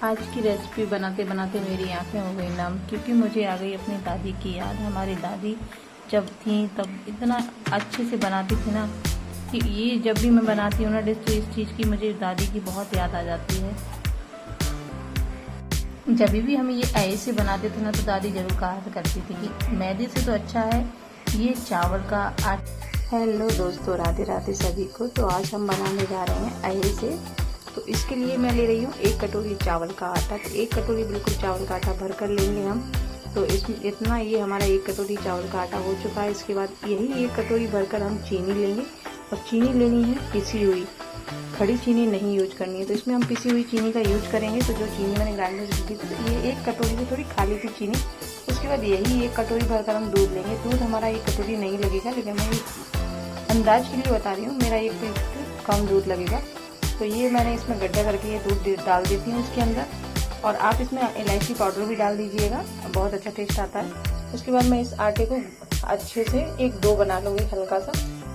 आज की रेसिपी बनाते बनाते मेरी आंखें हो गई नम, क्योंकि मुझे आ गई अपनी दादी की याद। हमारी दादी जब थी तब इतना अच्छे से बनाती थी ना कि ये जब भी मैं बनाती हूँ ना डिश तो इस चीज़ की मुझे दादी की बहुत याद आ जाती है। जब भी हम ये ऐसे बनाते थे ना तो दादी जरूर कहा करती थी कि मैदे से तो अच्छा है ये चावल का आटा। हेलो दोस्तों, राधे राधे सभी को। तो आज हम बनाने जा रहे हैं ऐसे। तो इसके लिए मैं ले रही हूँ 1 कटोरी चावल का आटा। तो 1 कटोरी बिल्कुल चावल का आटा भर कर लेंगे हम। तो इसमें इतना ये हमारा 1 कटोरी चावल का आटा हो चुका है। इसके बाद यही 1 कटोरी भरकर हम चीनी लेंगे, और चीनी लेनी है पिसी हुई, खड़ी चीनी नहीं यूज करनी है। तो इसमें हम पिसी हुई चीनी का यूज करेंगे। तो जो चीनी मैंने ग्राइंडर से की थी तो ये 1 कटोरी से थोड़ी खाली थी चीनी। उसके बाद यही 1 कटोरी भरकर हम दूध लेंगे। दूध हमारा 1 कटोरी नहीं लगेगा, लेकिन मैं अंदाज के लिए बता रही हूँ, मेरा 1 लिटर कम दूध लगेगा। तो ये मैंने इसमें गड्ढा करके ये दूध डाल देती हूँ इसके अंदर। और आप इसमें इलायची पाउडर भी डाल दीजिएगा, बहुत अच्छा टेस्ट आता है। उसके बाद मैं इस आटे को अच्छे से एक डो बना लूँगी, हल्का सा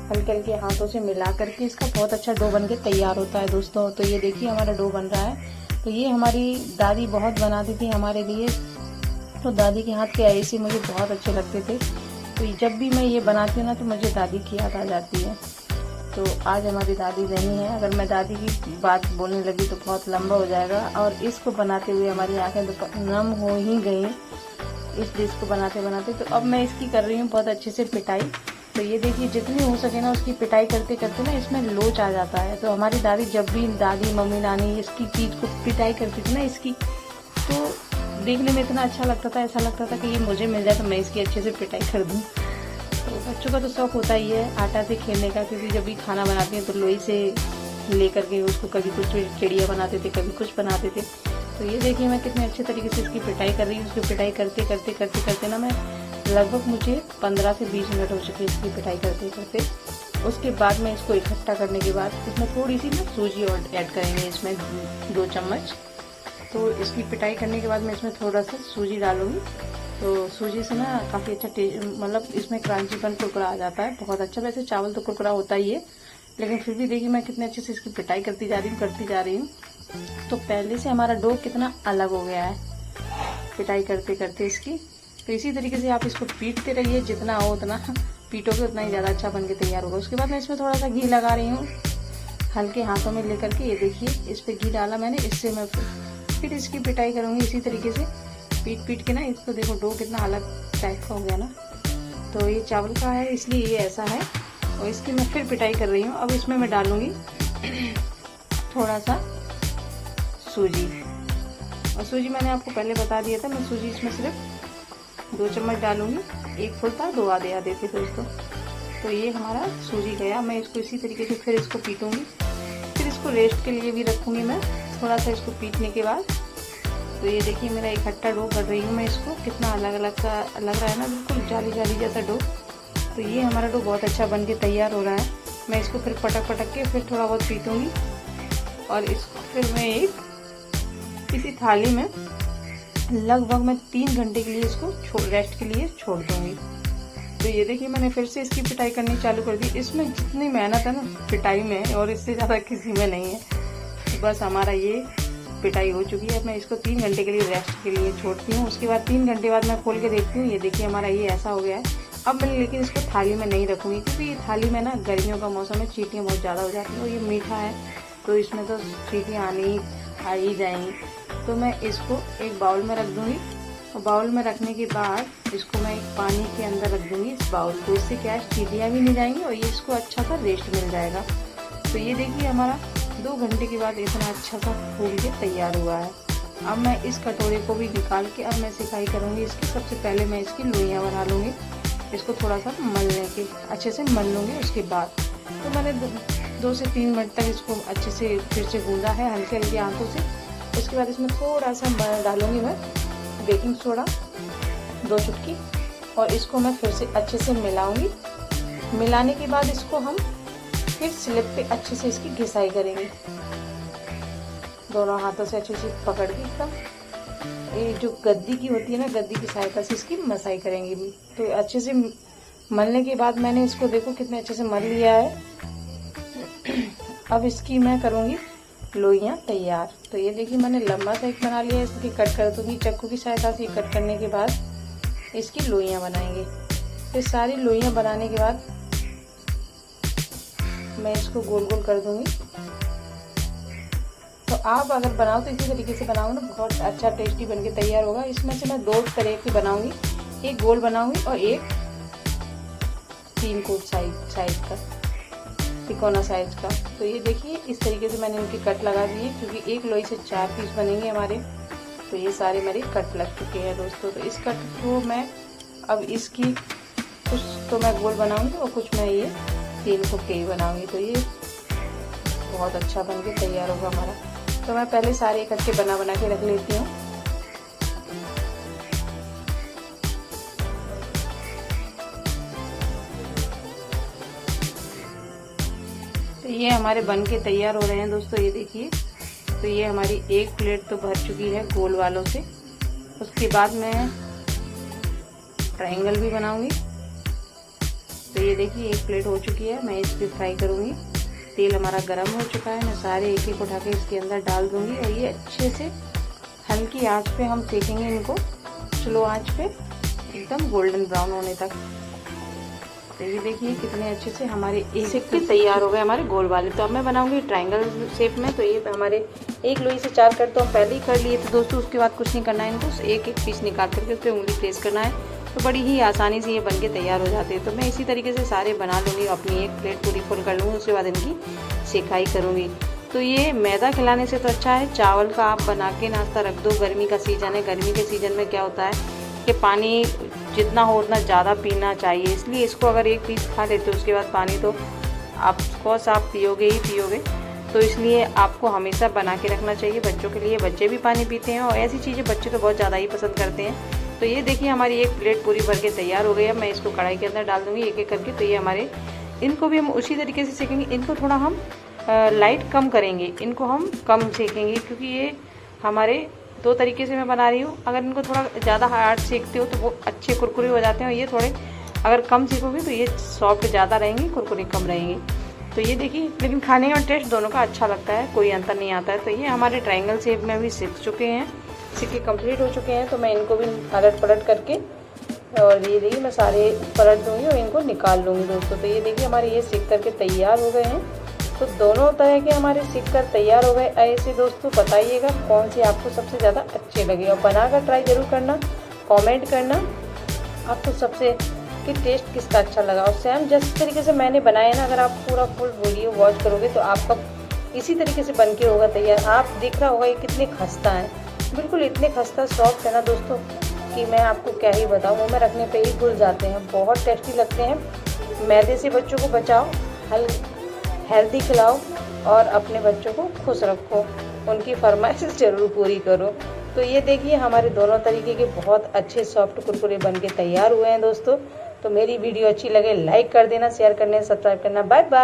हल्के हल्के हाथों से मिला करके। इसका बहुत अच्छा डो बन के तैयार होता है दोस्तों। तो ये देखिए हमारा डो बन रहा है। तो ये हमारी दादी बहुत बनाती थी हमारे लिए। तो दादी के हाथ के ऐसे मुझे बहुत अच्छे लगते थे। तो जब भी मैं ये बनाती हूँ ना तो मुझे दादी की याद आ जाती है। तो आज हमारी दादी नहीं है। अगर मैं दादी की बात बोलने लगी तो बहुत लंबा हो जाएगा, और इसको बनाते हुए हमारी आंखें तो नम हो ही गई इस डिश को बनाते बनाते। तो अब मैं इसकी कर रही हूँ बहुत अच्छे से पिटाई। तो ये देखिए जितनी हो सके ना उसकी पिटाई करते करते ना इसमें लोच आ जाता है। तो हमारी दादी जब भी दादी मम्मी नानी इसकी चीज़ को पिटाई करती थी ना इसकी, तो देखने में इतना अच्छा लगता था, ऐसा लगता था कि ये मुझे मिल जाए तो मैं इसकी अच्छे से पिटाई कर दूँ। तो बच्चों का तो शौक होता ही है आटा से खेलने का, क्योंकि जब भी खाना बनाते हैं तो लोई से लेकर के उसको कभी कुछ चिड़िया बनाते थे, कभी कुछ बनाते थे। तो ये देखिए मैं कितने अच्छे तरीके से इसकी पिटाई कर रही हूँ। उसकी पिटाई करते करते करते करते ना मैं लगभग मुझे 15 से 20 मिनट हो चुके इसकी पिटाई करते करते। उसके बाद मैं इसको इकट्ठा करने के बाद इसमें थोड़ी सी ना सूजी और ऐड करेंगे, इसमें 2 चम्मच। तो इसकी पिटाई करने के बाद मैं इसमें थोड़ा सा सूजी डालूंगी। तो सूजी से ना काफ़ी अच्छा टेस्ट, मतलब इसमें क्रंचीपन कुरकुरा आ जाता है बहुत अच्छा। वैसे चावल तो कुरकुरा होता ही है, लेकिन फिर भी देखिए मैं कितने अच्छे से इसकी पिटाई करती जा रही हूँ। तो पहले से हमारा डो कितना अलग हो गया है पिटाई करते करते इसकी। तो इसी तरीके से आप इसको पीटते रहिए, जितना हो उतना पीटोगे उतना ही ज़्यादा अच्छा बन के तैयार होगा। उसके बाद मैं इसमें थोड़ा सा घी लगा रही हूँ हल्के हाथों में लेकर के। ये देखिए इस पर घी डाला मैंने, इससे मैं फिर इसकी पिटाई करूँगी इसी तरीके से पीट पीट के ना। इसको देखो डो कितना अलग टाइप का हो गया ना। तो ये चावल का है इसलिए ये ऐसा है, और इसकी मैं फिर पिटाई कर रही हूँ। अब इसमें मैं डालूंगी थोड़ा सा सूजी, और सूजी मैंने आपको पहले बता दिया था, मैं सूजी इसमें सिर्फ 2 चम्मच डालूंगी। 1 फुल था, 2 आधे आधे थे दोस्तों। तो ये हमारा सूजी गया। मैं इसको इसी तरीके से फिर इसको पीटूंगी, फिर इसको रेस्ट के लिए भी रखूंगी मैं थोड़ा सा इसको पीटने के बाद। तो ये देखिए मेरा इकट्ठा डो कर रही हूँ मैं इसको, कितना अलग अलग सा लग रहा है ना, बिल्कुल जाली जाली जैसा डो। तो ये हमारा डो बहुत अच्छा बन के तैयार हो रहा है। मैं इसको फिर पटक पटक के फिर थोड़ा बहुत पीटूंगी, और इसको फिर मैं एक किसी थाली में लगभग मैं 3 घंटे के लिए इसको रेस्ट के लिए छोड़ दूंगी। तो ये देखिए मैंने फिर से इसकी पिटाई करनी चालू कर दी। इसमें जितनी मेहनत है ना पिटाई में, और इससे ज़्यादा किसी में नहीं है। तो बस हमारा ये पिटाई हो चुकी है। मैं इसको 3 घंटे के लिए रेस्ट के लिए छोड़ती हूँ। उसके बाद 3 घंटे बाद मैं खोल के देखती हूँ। ये देखिए हमारा ये ऐसा हो गया है। अब मैं लेकिन इसको थाली में नहीं रखूँगी, क्योंकि ये थाली में ना गर्मियों का मौसम है, चींटियाँ बहुत ज़्यादा हो जाती हैं, और ये मीठा है तो इसमें तो चींटियाँ आ ही जाएंगी। तो मैं इसको एक बाउल में रख दूँगी, और बाउल में रखने के बाद इसको मैं एक पानी के अंदर रख दूँगी इस बाउल को। इससे क्या है चींटियाँ भी नहीं जाएंगी, और ये इसको अच्छा सा रेस्ट मिल जाएगा। तो ये देखिए हमारा 2 घंटे के बाद इतना अच्छा सा फूल के तैयार हुआ है। अब मैं इस कटोरे को भी निकाल के अब मैं सिकाई करूँगी इसकी। सबसे पहले मैं इसकी लोइयाँ बना लूँगी, इसको थोड़ा सा मलने के अच्छे से मल लूँगी। उसके बाद तो मैंने 2 से 3 मिनट तक इसको अच्छे से फिर से गूंदा है हल्के हल्के हाथों से। उसके बाद इसमें थोड़ा सा डालूँगी मैं बेकिंग सोडा, 2 चुटकी, और इसको मैं फिर से अच्छे से मिलाऊँगी। मिलाने के बाद इसको हम फिर स्लिप पे अच्छे से इसकी घिसाई करेंगे, दोनों हाथों से अच्छे से पकड़ के एकदम। ये जो गद्दी की होती है ना, गद्दी की सहायता से इसकी मसाई करेंगे। तो अच्छे से मलने के बाद मैंने इसको देखो कितने अच्छे से मल लिया है। अब इसकी मैं करूँगी लोइयाँ तैयार। तो ये देखिए मैंने लंबा सा एक बना लिया, इसकी कट कर दूंगी चाकू की सहायता से। कट करने के बाद इसकी लोइयाँ बनाएंगे। फिर सारी लोइयाँ बनाने के बाद मैं इसको गोल गोल कर दूंगी। तो आप अगर बनाओ तो इसी तरीके से बनाओ ना, बहुत अच्छा टेस्टी बनके तैयार होगा। इसमें से मैं 2 तरह की बनाऊंगी, एक गोल बनाऊंगी और एक 3 कोट साइज का, तिकोना साइज का। तो ये देखिए इस तरीके से मैंने इनकी कट लगा दी है, क्योंकि एक लोई से 4 पीस बनेंगे हमारे। तो ये सारे मेरे कट लग चुके हैं दोस्तों। तो इस कट को मैं अब इसकी कुछ तो मैं गोल बनाऊंगी और कुछ मैं ये 3 को के बनाऊंगी। तो ये बहुत अच्छा बन के तैयार होगा हमारा। तो मैं पहले सारे इकट्ठे बना के रख लेती हूँ। तो ये हमारे बन के तैयार हो रहे हैं दोस्तों, ये देखिए। तो ये हमारी एक प्लेट तो भर चुकी है गोल वालों से। उसके बाद मैं ट्रायंगल भी बनाऊंगी। तो ये देखिए एक प्लेट हो चुकी है, मैं इस पर फ्राई करूंगी। तेल हमारा गर्म हो चुका है, मैं सारे एक एक उठा के इसके अंदर डाल दूंगी और ये अच्छे से हल्की आंच पे हम सेकेंगे इनको, स्लो आंच पे, एकदम गोल्डन ब्राउन होने तक। तो ये देखिए कितने अच्छे से हमारे एक सिक्के तैयार हो गए हमारे गोल वाले। तो अब मैं बनाऊंगी ट्रायंगल शेप में। तो ये हमारे एक लोई से 4 कट तो हम पहले ही कर लिए थे दोस्तों। उसके बाद कुछ नहीं करना है, इनको एक एक पीस निकाल करके उस पर उंगली प्रेस करना है। तो बड़ी ही आसानी से ये बनके तैयार हो जाते हैं। तो मैं इसी तरीके से सारे बना लूँगी, अपनी एक प्लेट पूरी फुल कर लूँगी। उसके बाद इनकी सेकाई करूँगी। तो ये मैदा खिलाने से तो अच्छा है चावल का आप बना के नाश्ता रख दो। गर्मी का सीज़न है, गर्मी के सीज़न में क्या होता है कि पानी जितना हो उतना ज़्यादा पीना चाहिए। इसलिए इसको अगर एक पीस खा लेते हो उसके बाद पानी तो ऑफकोर्स आप पियोगे ही पियोगे। तो इसलिए आपको हमेशा बना के रखना चाहिए बच्चों के लिए। बच्चे भी पानी पीते हैं और ऐसी चीज़ें बच्चे तो बहुत ज़्यादा ही पसंद करते हैं। तो ये देखिए हमारी एक प्लेट पूरी भर के तैयार हो गई है। मैं इसको कढ़ाई के अंदर डाल दूँगी एक एक करके। तो ये हमारे, इनको भी हम उसी तरीके से सेकेंगे। इनको थोड़ा हम लाइट कम करेंगे, इनको हम कम सेकेंगे, क्योंकि ये हमारे 2 तरीके से मैं बना रही हूँ। अगर इनको थोड़ा ज़्यादा हार्ड सेकते हो तो वो अच्छे कुरकुरे हो जाते हैं, और ये थोड़े अगर कम सेकोगे तो ये सॉफ्ट ज़्यादा रहेंगे, कुरकुरे कम रहेंगे। तो ये देखिए, लेकिन खाने का टेस्ट दोनों का अच्छा लगता है, कोई अंतर नहीं आता है। तो ये हमारे ट्रायंगल शेप में भी सीख चुके हैं, सिक्के कंप्लीट हो चुके हैं। तो मैं इनको भी अलट पलट करके, और ये देखिए मैं सारे पलट दूँगी और इनको निकाल लूँगी दोस्तों। तो ये देखिए हमारे ये सिक करके तैयार हो गए हैं। तो दोनों तरह के हमारे सिक कर तैयार हो गए। ऐसे दोस्तों बताइएगा कौन सी आपको सबसे ज़्यादा अच्छे लगे, और बनाकर ट्राई ज़रूर करना, कमेंट करना आपको सबसे कि टेस्ट किसका अच्छा लगा। और सेम जिस तरीके से मैंने बनाया ना, अगर आप पूरा फुल वीडियो वॉच करोगे तो आपका इसी तरीके से बन के होगा तैयार। आप दिख रहा होगा ये कितने खस्ता है, बिल्कुल इतने खस्ता सॉफ्ट है ना दोस्तों कि मैं आपको क्या ही बताऊँ, मुँह में रखने पे ही घुल जाते हैं। बहुत टेस्टी लगते हैं। मैदे से बच्चों को बचाओ, हेल्दी खिलाओ और अपने बच्चों को खुश रखो, उनकी फरमाइश ज़रूर पूरी करो। तो ये देखिए हमारे दोनों तरीके के बहुत अच्छे सॉफ्ट कुरकुरे बन के तैयार हुए हैं दोस्तों। तो मेरी वीडियो अच्छी लगे लाइक कर देना, शेयर करना, सब्सक्राइब करना। Bye bye.